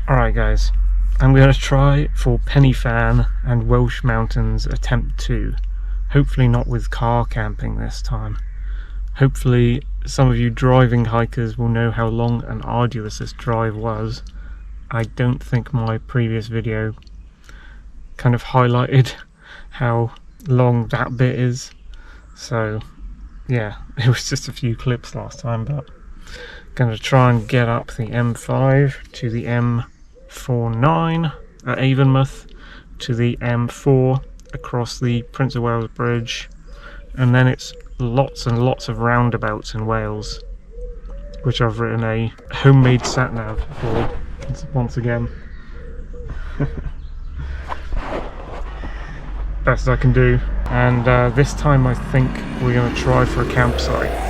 Alright guys, I'm going to try for Penny Fan and Welsh Mountains attempt 2. Hopefully not with car camping this time. Hopefully some of you driving hikers will know how long and arduous this drive was. I don't think my previous video kind of highlighted how long that bit is. So yeah, it was just a few clips last time, but going to try and get up the M5 to the M49 at Avonmouth to the M4 across the Prince of Wales Bridge, and then it's lots and lots of roundabouts in Wales, which I've written a homemade sat-nav for once again. Best I can do, and this time I think we're going to try for a campsite.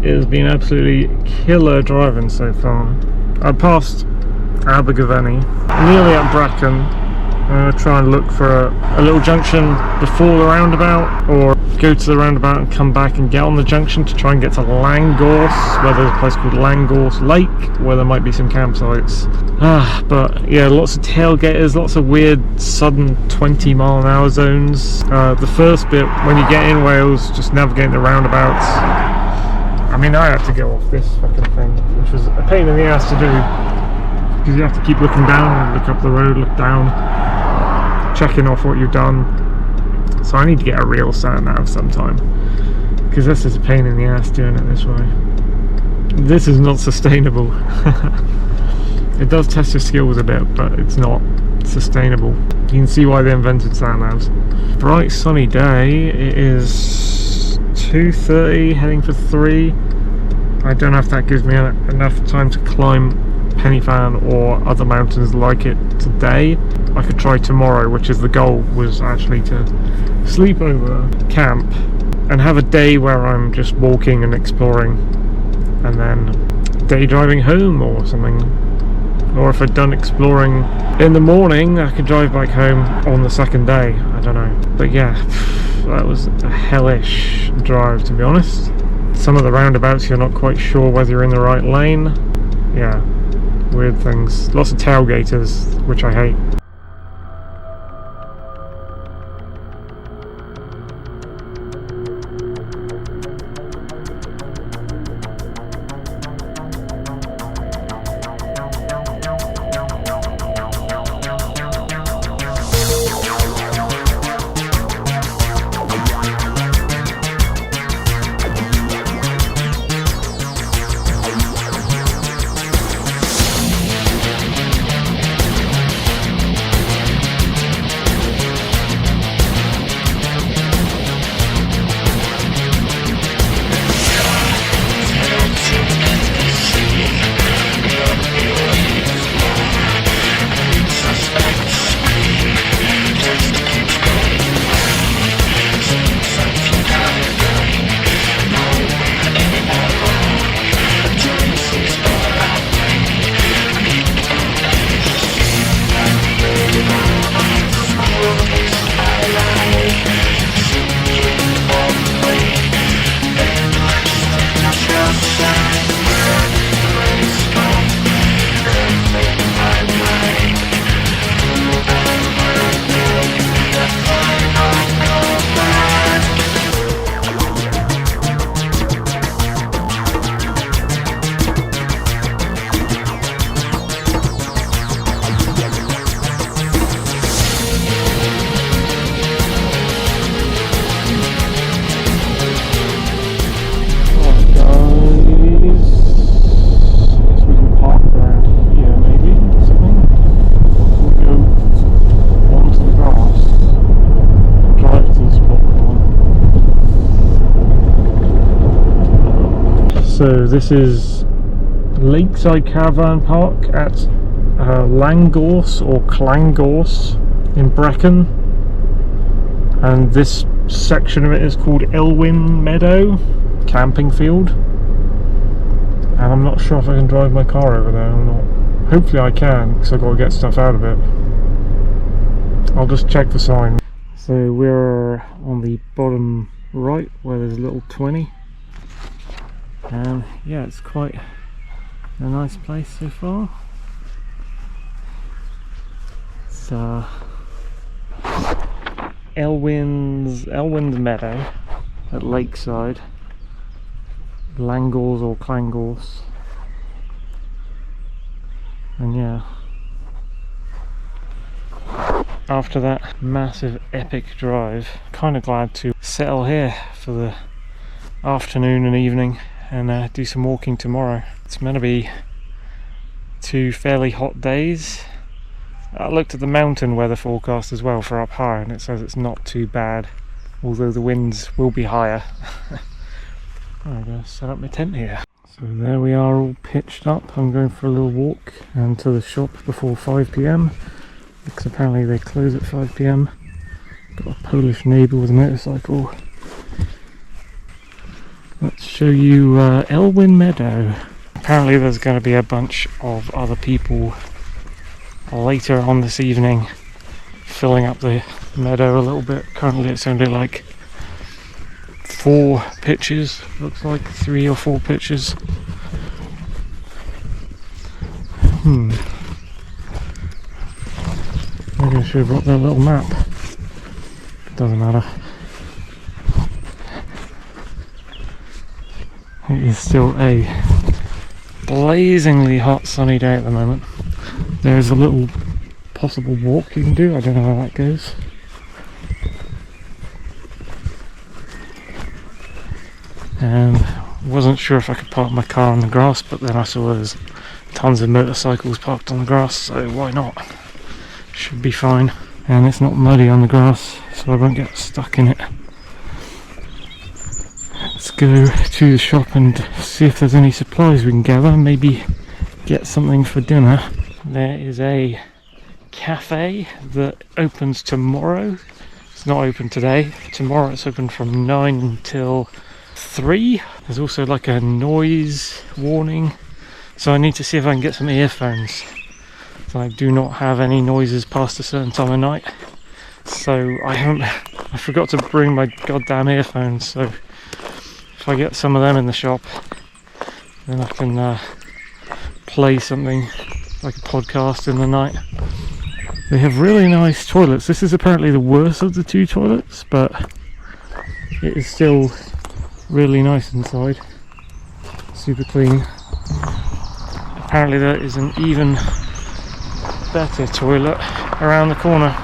it has been absolutely killer driving so far. I passed Abergavenny, nearly at Brecon. I'm going to try and look for a little junction before the roundabout, or go to the roundabout and come back and get on the junction to try and get to Llangors, where there's a place called Llangors Lake, where there might be some campsites. But yeah, lots of tailgaters, lots of weird sudden 20-mile-an-hour zones. The first bit, when you get in Wales, just navigating the roundabouts. I mean, I had to go off this fucking thing, which was a pain in the ass to do, because you have to keep looking down, look up the road, look down, checking off what you've done. So I need to get a real sat-nav sometime, because this is a pain in the ass doing it this way. This is not sustainable. It does test your skills a bit, but it's not sustainable. You can see why they invented sat-navs. Bright sunny day. It is 2:30, heading for 3. I don't know if that gives me enough time to climb Pennyfan or other mountains like it today. I could try tomorrow, which is the goal, was actually to sleep over, camp, and have a day where I'm just walking and exploring, and then day driving home or something. Or if I'd done exploring in the morning, I could drive back home on the second day. I don't know. But yeah, that was a hellish drive, to be honest. Some of the roundabouts you're not quite sure whether you're in the right lane. Yeah, weird things. Lots of tailgaters, which I hate. So this is Lakeside Caravan Park at Llangors or Llangors in Brecon, and this section of it is called Elwyn Meadow Camping Field, and I'm not sure if I can drive my car over there or not. Hopefully I can, because I've got to get stuff out of it. I'll just check the sign. So we're on the bottom right where there's a little 20. Yeah, it's quite a nice place so far. It's Elwyn's Meadow at Lakeside, Llangors or Llangors, and yeah, after that massive epic drive, kind of glad to settle here for the afternoon and evening and do some walking tomorrow. It's meant to be 2 fairly hot days. I looked at the mountain weather forecast as well for up higher, and it says it's not too bad, although the winds will be higher. I'm going to set up my tent here. So there we are, all pitched up. I'm going for a little walk and to the shop before 5 PM, because apparently they close at 5 PM. Got a Polish neighbour with a motorcycle. Let's show you Elwyn Meadow. Apparently there's going to be a bunch of other people later on this evening filling up the meadow a little bit. Currently it's only like 4 pitches, looks like 3 or 4 pitches. Maybe I should have brought that little map. Doesn't matter. It is still a blazingly hot sunny day at the moment. There's a little possible walk you can do, I don't know how that goes. And wasn't sure if I could park my car on the grass, but then I saw there's tons of motorcycles parked on the grass, so why not? Should be fine. And it's not muddy on the grass, so I won't get stuck in it. Let's go to the shop and see if there's any supplies we can gather, maybe get something for dinner. There is a cafe that opens tomorrow. It's not open today. Tomorrow it's open from 9 until 3. There's also like a noise warning, so I need to see if I can get some earphones. So I do not have any noises past a certain time of night. So I forgot to bring my goddamn earphones, so if I get some of them in the shop, then I can play something like a podcast in the night. They have really nice toilets. This is apparently the worst of the 2 toilets, but it is still really nice inside. Super clean. Apparently there is an even better toilet around the corner.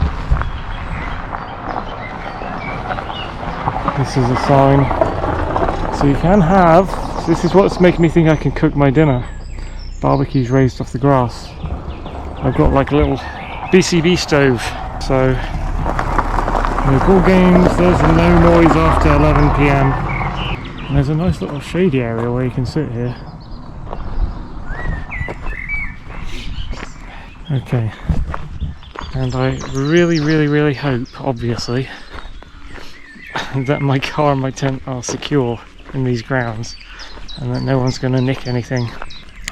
This is a sign. So you can have, this is what's making me think I can cook my dinner. Barbecues raised off the grass. I've got like a little BCB stove, so no ball games, there's no noise after 11 PM. And there's a nice little shady area where you can sit here. Okay, and I really hope, obviously, that my car and my tent are secure in these grounds and that no one's going to nick anything.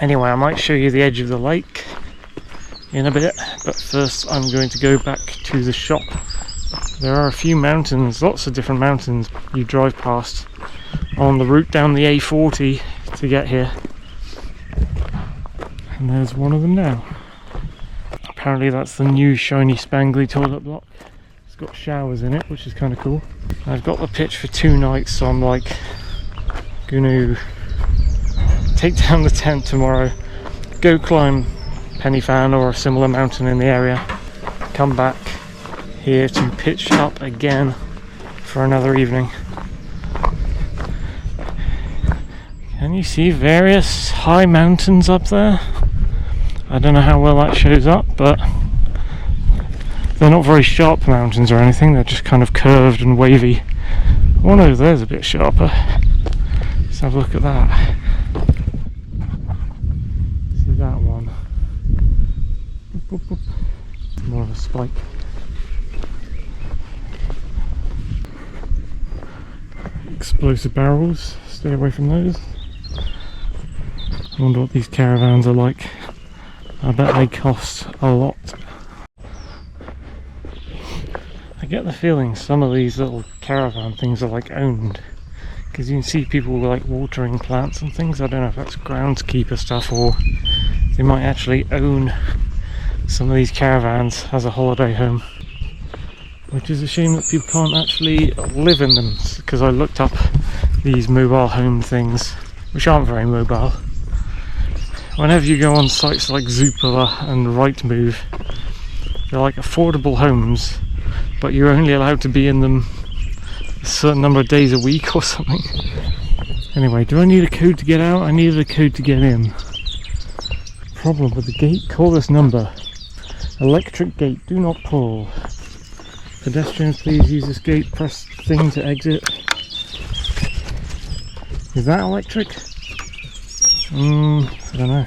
Anyway, I might show you the edge of the lake in a bit, but first I'm going to go back to the shop. There are a few mountains, lots of different mountains you drive past on the route down the A40 to get here, and there's one of them now. Apparently that's the new shiny spangly toilet block. It's got showers in it, which is kind of cool. I've got the pitch for 2 nights, so I'm like going to take down the tent tomorrow, go climb Penny Fan or a similar mountain in the area, come back here to pitch up again for another evening. Can you see various high mountains up there? I don't know how well that shows up, but they're not very sharp mountains or anything, they're just kind of curved and wavy. Oh no, there's a bit sharper. Let's have a look at that. See that one? Boop, boop, boop. More of a spike. Explosive barrels, stay away from those. I wonder what these caravans are like. I bet they cost a lot. I get the feeling some of these little caravan things are like owned, because you can see people like watering plants and things. I don't know if that's groundskeeper stuff or they might actually own some of these caravans as a holiday home, which is a shame that people can't actually live in them, because I looked up these mobile home things, which aren't very mobile. Whenever you go on sites like Zoopla and Rightmove, they're like affordable homes, but you're only allowed to be in them a certain number of days a week or something. Anyway, do I need a code to get out? I needed a code to get in. Problem with the gate, call this number. Electric gate, do not pull. Pedestrians, please use this gate, press thing to exit. Is that electric? I don't know.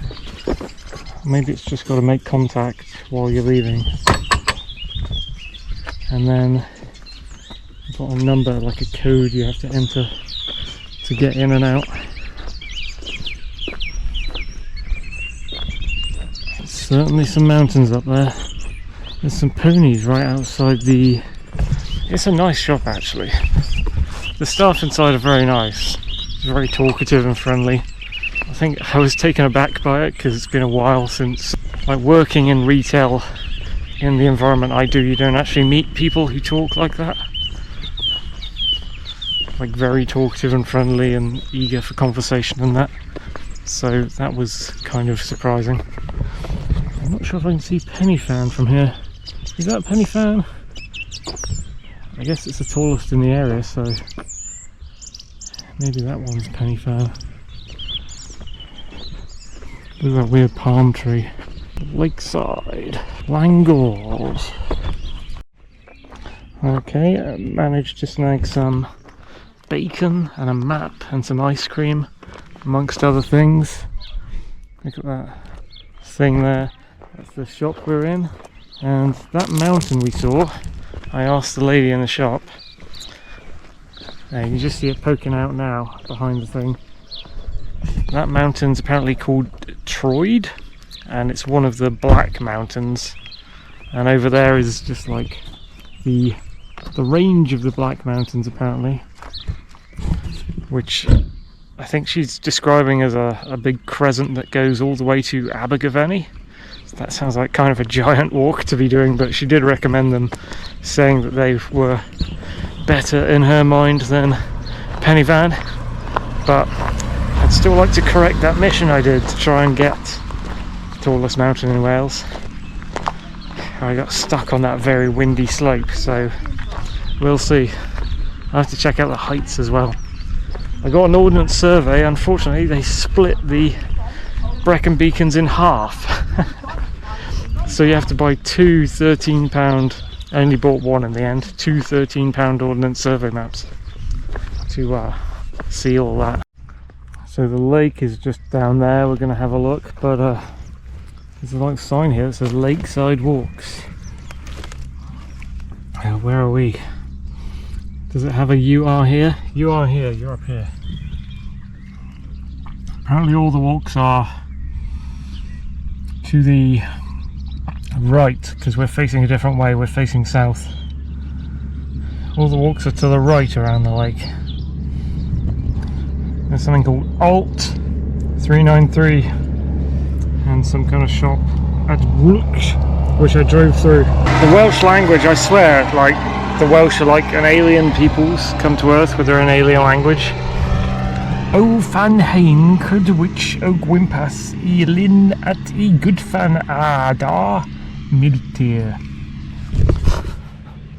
Maybe it's just got to make contact while you're leaving. And then you've got a number, like a code you have to enter to get in and out. Certainly some mountains up there. There's some ponies right outside the... It's a nice shop actually. The staff inside are very nice. It's very talkative and friendly. I think I was taken aback by it because it's been a while since, like, working in retail in the environment I do, you don't actually meet people who talk like that. Like, very talkative and friendly and eager for conversation and that. So that was kind of surprising. I'm not sure if I can see Penny Fan from here. Is that Penny Fan? I guess it's the tallest in the area, so maybe that one's Penny Fan. Look at that weird palm tree. Lakeside. Llangors. Okay, I managed to snag some bacon and a map and some ice cream, amongst other things. Look at that thing there. That's the shop we're in. And that mountain we saw, I asked the lady in the shop. There, you just see it poking out now behind the thing. That mountain's apparently called Troyd, and it's one of the Black Mountains. And over there is just like the range of the Black Mountains apparently, which I think she's describing as a big crescent that goes all the way to Abergavenny. So that sounds like kind of a giant walk to be doing, but she did recommend them, saying that they were better in her mind than Penny Van. But I'd still like to correct that mission I did to try and get the tallest mountain in Wales. I got stuck on that very windy slope, so we'll see. I have to check out the heights as well. I got an ordnance survey. Unfortunately they split the Brecon beacons in half. So you have to buy two £13, I only bought one in the end, two £13 ordnance survey maps to see all that. So the lake is just down there, we're going to have a look, but there's a like sign here that says Lakeside Walks. Where are we? Does it have a "you are here"? You are here, you're up here. Apparently all the walks are to the right, because we're facing a different way, we're facing south. All the walks are to the right around the lake. There's something called Alt 393 and some kind of shop at Brecon, which I drove through. The Welsh language, I swear, like, the Welsh are like an alien peoples come to Earth with their own alien language. O fan hein cydwich o gwympas I lyn at I good fan ada miltir.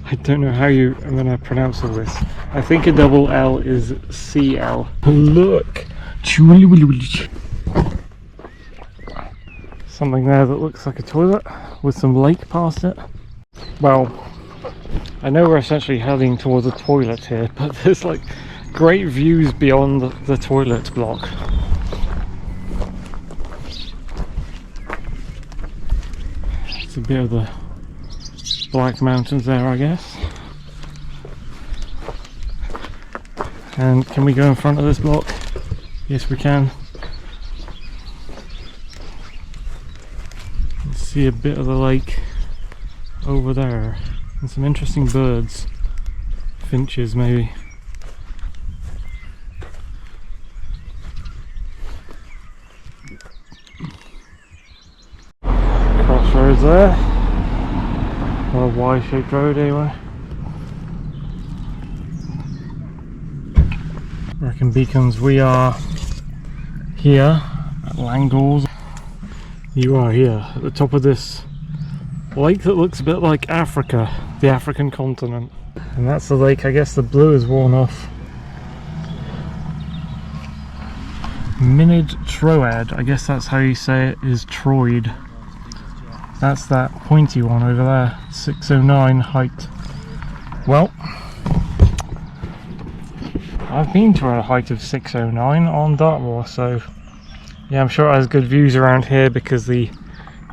I don't know how I'm going to pronounce all this. I think a double L is CL. Look! Something there that looks like a toilet with some lake past it. Well, I know we're essentially heading towards a toilet here, but there's like great views beyond the toilet block. It's a bit of the Black Mountains there, I guess. And can we go in front of this block? Yes, we can. See a bit of the lake over there and some interesting birds, finches maybe. Crossroads there, or a Y-shaped road anyway. Brecon Beacons, we are here at Llangors. You are here at the top of this lake that looks a bit like Africa, the African continent. And that's the lake, I guess the blue is worn off. Minid Troad, I guess that's how you say it, is Troyd. That's that pointy one over there, 609 height. Well, I've been to a height of 609 on Dartmoor, so yeah, I'm sure it has good views around here because the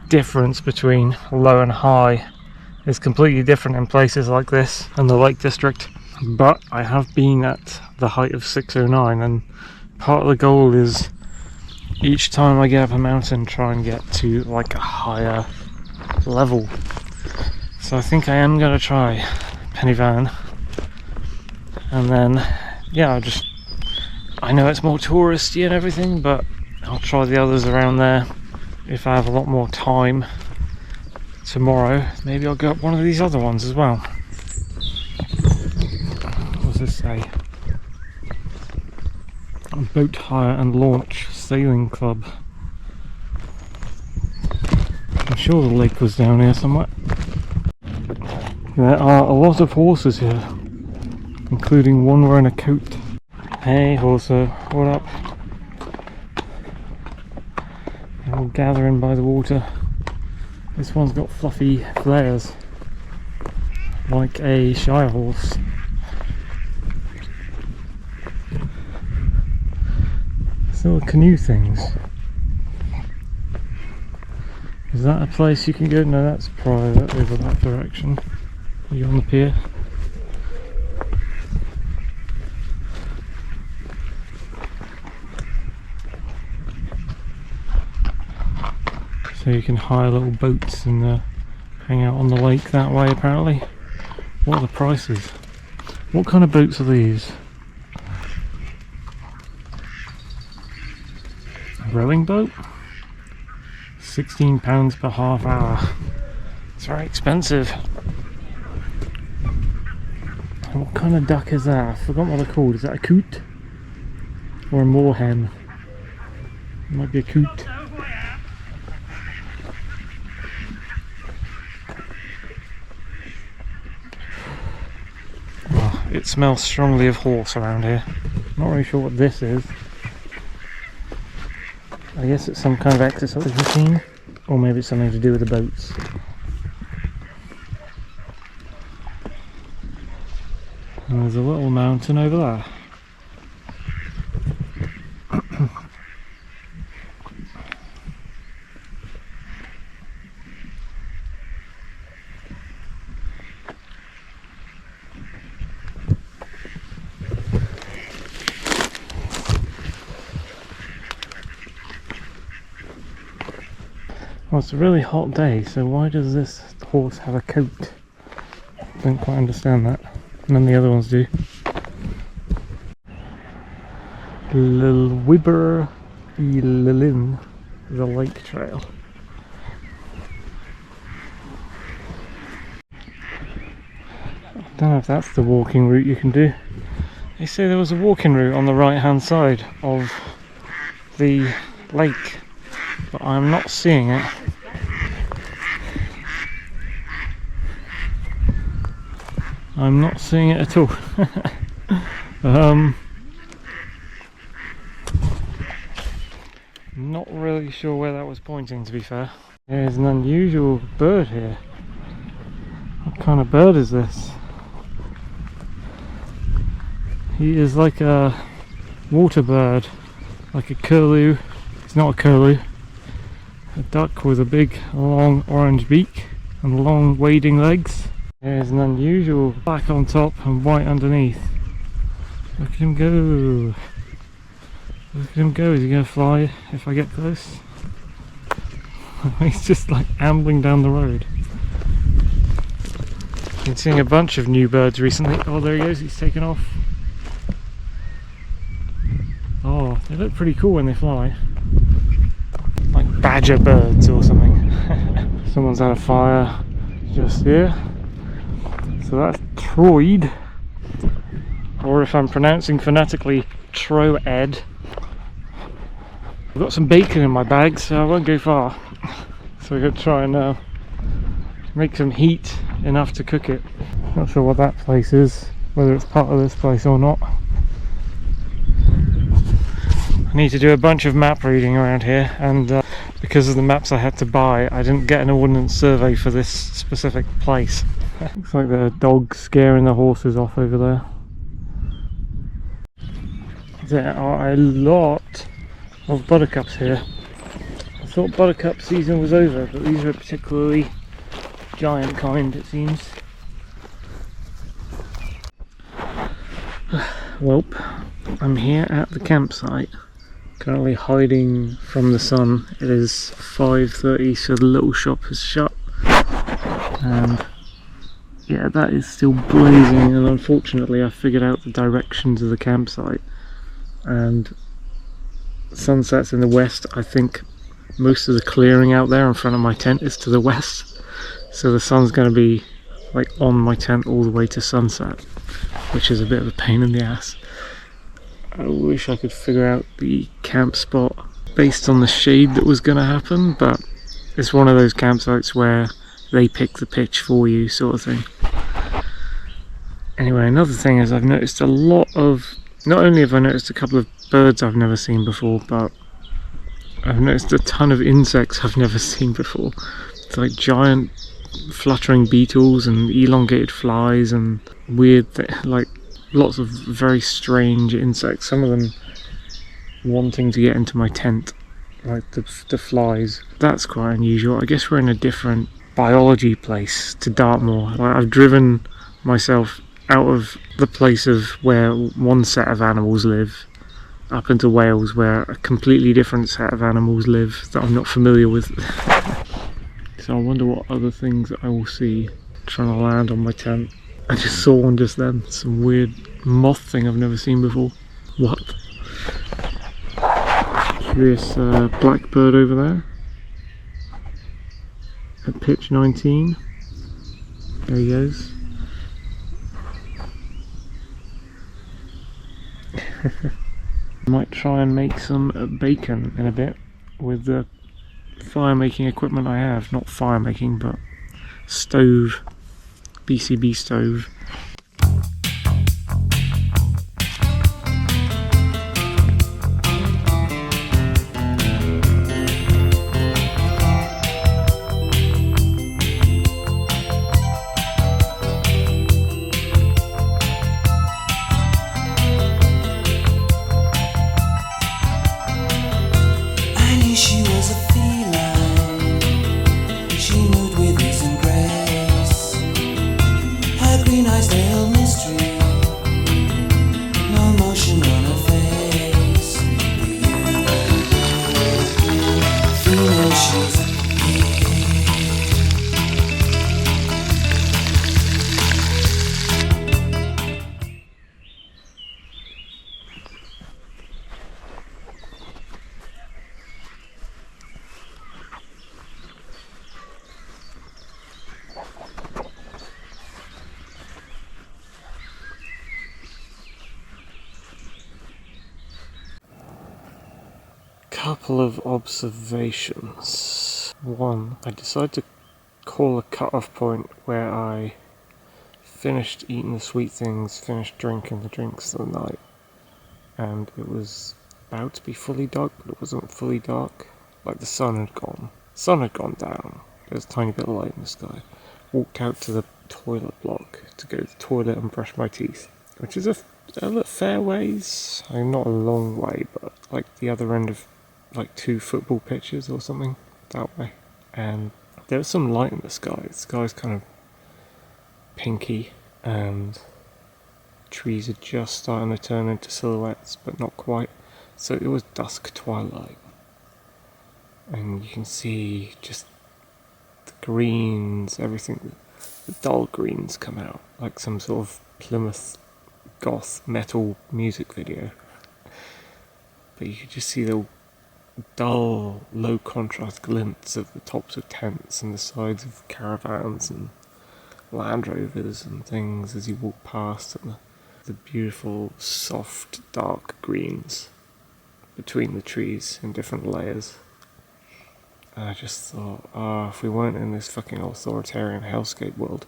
difference between low and high is completely different in places like this and the Lake District. but I have been at the height of 609, and part of the goal is each time I get up a mountain try and get to like a higher level. So I think I am going to try Penny Van, and then yeah, I know it's more touristy and everything, but I'll try the others around there. If I have a lot more time tomorrow, maybe I'll go up one of these other ones as well. What does this say? Boat hire and launch sailing club. I'm sure the lake was down here somewhere. There are a lot of horses here, including one wearing a coat. Hey horser, what up? They're all gathering by the water. This one's got fluffy flares, like a Shire horse. Little canoe things. Is that a place you can go? No, that's private over that direction. Are you on the pier? So you can hire little boats and hang out on the lake that way apparently. What are the prices? What kind of boats are these? Rowing boat? £16 per half hour. It's very expensive. And what kind of duck is that? I forgot what they're called. Is that a coot? Or a moorhen? It might be a coot. Oh, it smells strongly of horse around here. Not really sure what this is. I guess it's some kind of exercise machine, or maybe it's something to do with the boats. And there's a little mountain over there. Well, it's a really hot day, so why does this horse have a coat? Don't quite understand that. None of the other ones do. Lilwibber y Lilin, the lake trail. I don't know if that's the walking route you can do. They say there was a walking route on the right hand side of the lake, but I'm not seeing it. I'm not seeing it at all. Not really sure where that was pointing, to be fair. There's an unusual bird here. What kind of bird is this? He is like a water bird, like a curlew. It's not a curlew. A duck with a big long orange beak and long wading legs. There's an unusual black on top and white underneath. Look at him go. Look at him go. Is he going to fly if I get close? He's just like ambling down the road. Been seeing a bunch of new birds recently. Oh, there he goes. He's taken off. Oh, they look pretty cool when they fly. Like badger birds or something. Someone's had a fire just here. So that's Troid, or if I'm pronouncing phonetically, Troed. I've got some bacon in my bag, so I won't go far. So I'm going to try and make some heat enough to cook it. Not sure what that place is, whether it's part of this place or not. I need to do a bunch of map reading around here, and because of the maps I had to buy, I didn't get an ordnance survey for this specific place. Looks like the dog's scaring the horses off over there. There are a lot of buttercups here. I thought buttercup season was over, but these are a particularly giant kind, it seems. Well, I'm here at the campsite, currently hiding from the sun. It is 5:30, so the little shop is shut, and yeah, that is still blazing. And unfortunately I figured out the directions of the campsite, and sunset's in the west. I think most of the clearing out there in front of my tent is to the west, so the sun's going to be like on my tent all the way to sunset, which is a bit of a pain in the ass. I wish I could figure out the camp spot based on the shade that was going to happen, but it's one of those campsites where they pick the pitch for you, sort of thing. Anyway, another thing is I've noticed a lot of, not only have I noticed a couple of birds I've never seen before, but I've noticed a ton of insects I've never seen before. It's like giant fluttering beetles and elongated flies and weird, like lots of very strange insects, some of them wanting to get into my tent, like the flies. That's quite unusual. I guess we're in a different biology place to Dartmoor. Like, I've driven myself out of the place of where one set of animals live up into Wales, where a completely different set of animals live that I'm not familiar with. So I wonder what other things I will see trying to land on my tent. I just saw one just then, some weird moth thing I've never seen before. What? Curious blackbird over there at pitch 19. There he goes. Might try and make some bacon in a bit with the fire making equipment I have. Not fire making, but stove, BCB stove. Couple of observations. One, I decided to call a cut-off point where I finished eating the sweet things, finished drinking the drinks of the night, and it was about to be fully dark, but it wasn't fully dark. Like the sun had gone. Sun had gone down. There was a tiny bit of light in the sky. Walked out to the toilet block to go to the toilet and brush my teeth, which is a fair ways. I mean, not a long way, but like the other end of like 2 football pitches or something that way. And there was some light in the sky. The sky's kind of pinky, and trees are just starting to turn into silhouettes, but not quite. So it was dusk twilight, and you can see just the greens, everything, the dull greens come out, like some sort of Plymouth goth metal music video. But you could just see the dull, low contrast glints of the tops of tents and the sides of caravans and Land Rovers and things as you walk past, and the beautiful, soft, dark greens between the trees in different layers. And I just thought, if we weren't in this fucking authoritarian hellscape world,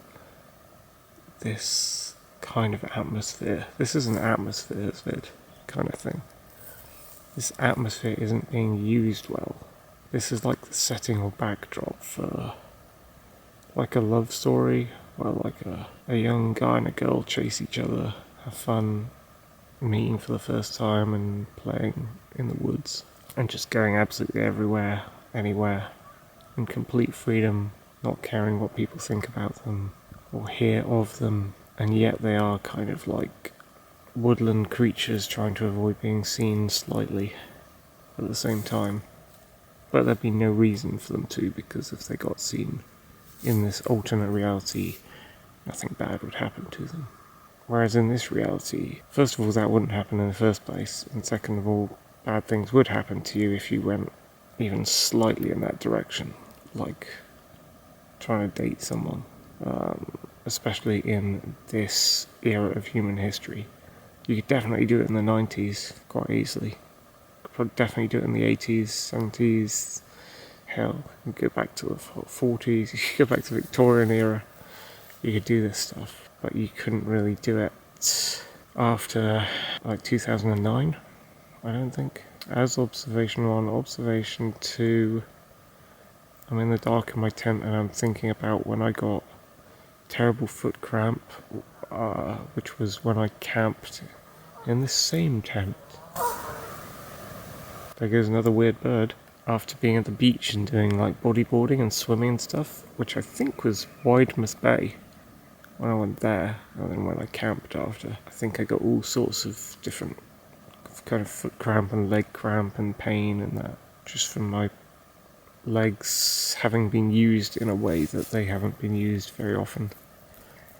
this kind of atmosphere, this is an atmosphere's vid kind of thing. This atmosphere isn't being used well. This is like the setting or backdrop for like a love story, where like a young guy and a girl chase each other, have fun, meeting for the first time and playing in the woods, and just going absolutely everywhere, anywhere, in complete freedom, not caring what people think about them or hear of them, and yet they are kind of like woodland creatures trying to avoid being seen slightly at the same time. But there'd be no reason for them to, because if they got seen in this alternate reality, nothing bad would happen to them. Whereas in this reality, first of all, that wouldn't happen in the first place, and second of all, bad things would happen to you if you went even slightly in that direction, like trying to date someone, especially in this era of human history. You could definitely do it in the 90s quite easily. Could probably definitely do it in the 80s, 70s, hell, you could go back to the 40s, you could go back to the Victorian era. You could do this stuff, but you couldn't really do it after like 2009, I don't think. As observation 1, observation 2, I'm in the dark in my tent and I'm thinking about when I got terrible foot cramp, which was when I camped in the same tent. There goes another weird bird. After being at the beach and doing like bodyboarding and swimming and stuff, which I think was Widemouth Bay when I went there, and then when I camped after, I think I got all sorts of different kind of foot cramp and leg cramp and pain and that, just from my legs having been used in a way that they haven't been used very often.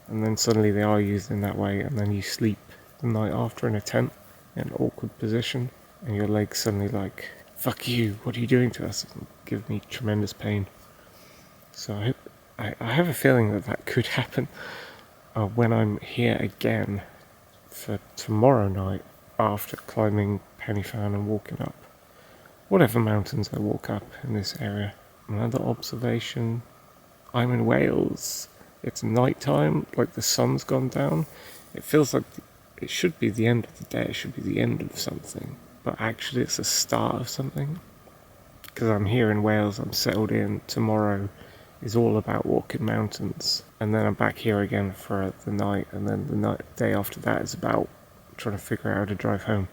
And then suddenly they are used in that way, and then you sleep the night after in a tent in an awkward position, and your legs suddenly like, fuck you, what are you doing to us? And give me tremendous pain. So I have a feeling that that could happen when I'm here again for tomorrow night after climbing Penny Fan and walking up whatever mountains I walk up in this area. Another observation, I'm in Wales. It's night time, like the sun's gone down. It feels like it should be the end of the day, it should be the end of something, but actually it's the start of something. Because I'm here in Wales, I'm settled in. Tomorrow is all about walking mountains, and then I'm back here again for the night, and then the day after that is about trying to figure out how to drive home.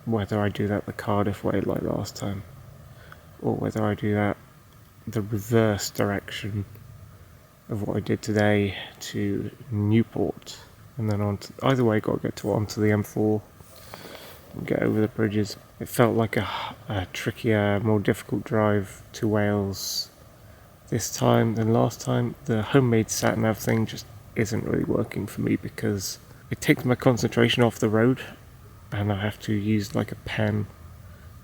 Whether I do that the Cardiff way like last time, or whether I do that the reverse direction of what I did today to Newport, and then on to, either way, got to get onto the M4 and get over the bridges. It felt like a trickier, more difficult drive to Wales this time than last time. The homemade sat-nav thing just isn't really working for me because it takes my concentration off the road, and I have to use like a pen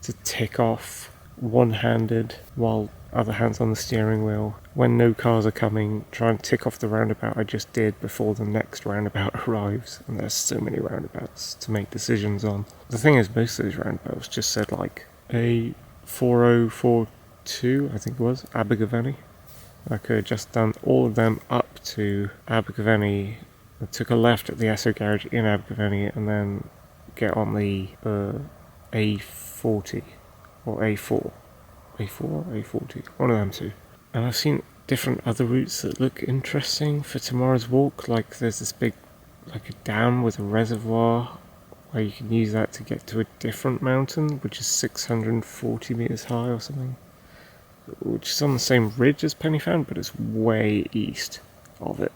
to tick off one-handed while other hand's on the steering wheel. When no cars are coming, try and tick off the roundabout I just did before the next roundabout arrives, and there's so many roundabouts to make decisions on. The thing is, most of those roundabouts just said like A4042, I think it was, Abergavenny. I could have just done all of them up to Abergavenny. I took a left at the Esso garage in Abergavenny and then get on the A40 or A4 or A40, one of them two. And I've seen different other routes that look interesting for tomorrow's walk. Like there's this big, like a dam with a reservoir where you can use that to get to a different mountain, which is 640 meters high or something, which is on the same ridge as Penny Fan, but it's way east of it.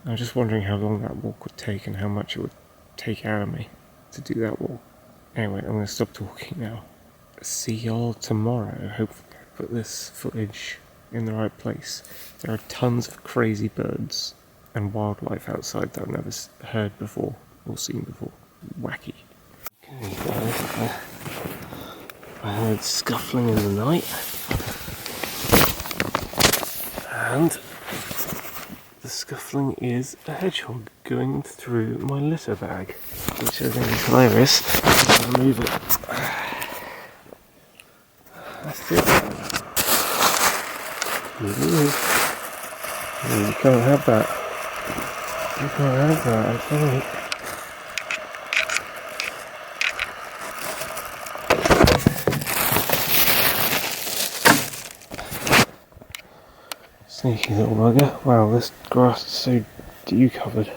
I'm just wondering how long that walk would take and how much it would take out of me to do that walk. Anyway, I'm going to stop talking now. See y'all tomorrow. Hopefully I put this footage in the right place. There are tons of crazy birds and wildlife outside that I've never heard before or seen before. Wacky. Okay, I heard scuffling in the night, and the scuffling is a hedgehog going through my litter bag, which I think is hilarious. I'll move it. That's it. You can't have that. You can't have that, I think. Sneaky little bugger. Wow, this grass is so dew covered.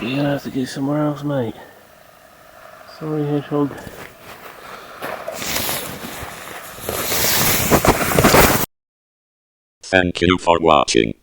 You're gonna have to go somewhere else, mate. Sorry, hedgehog. Thank you for watching.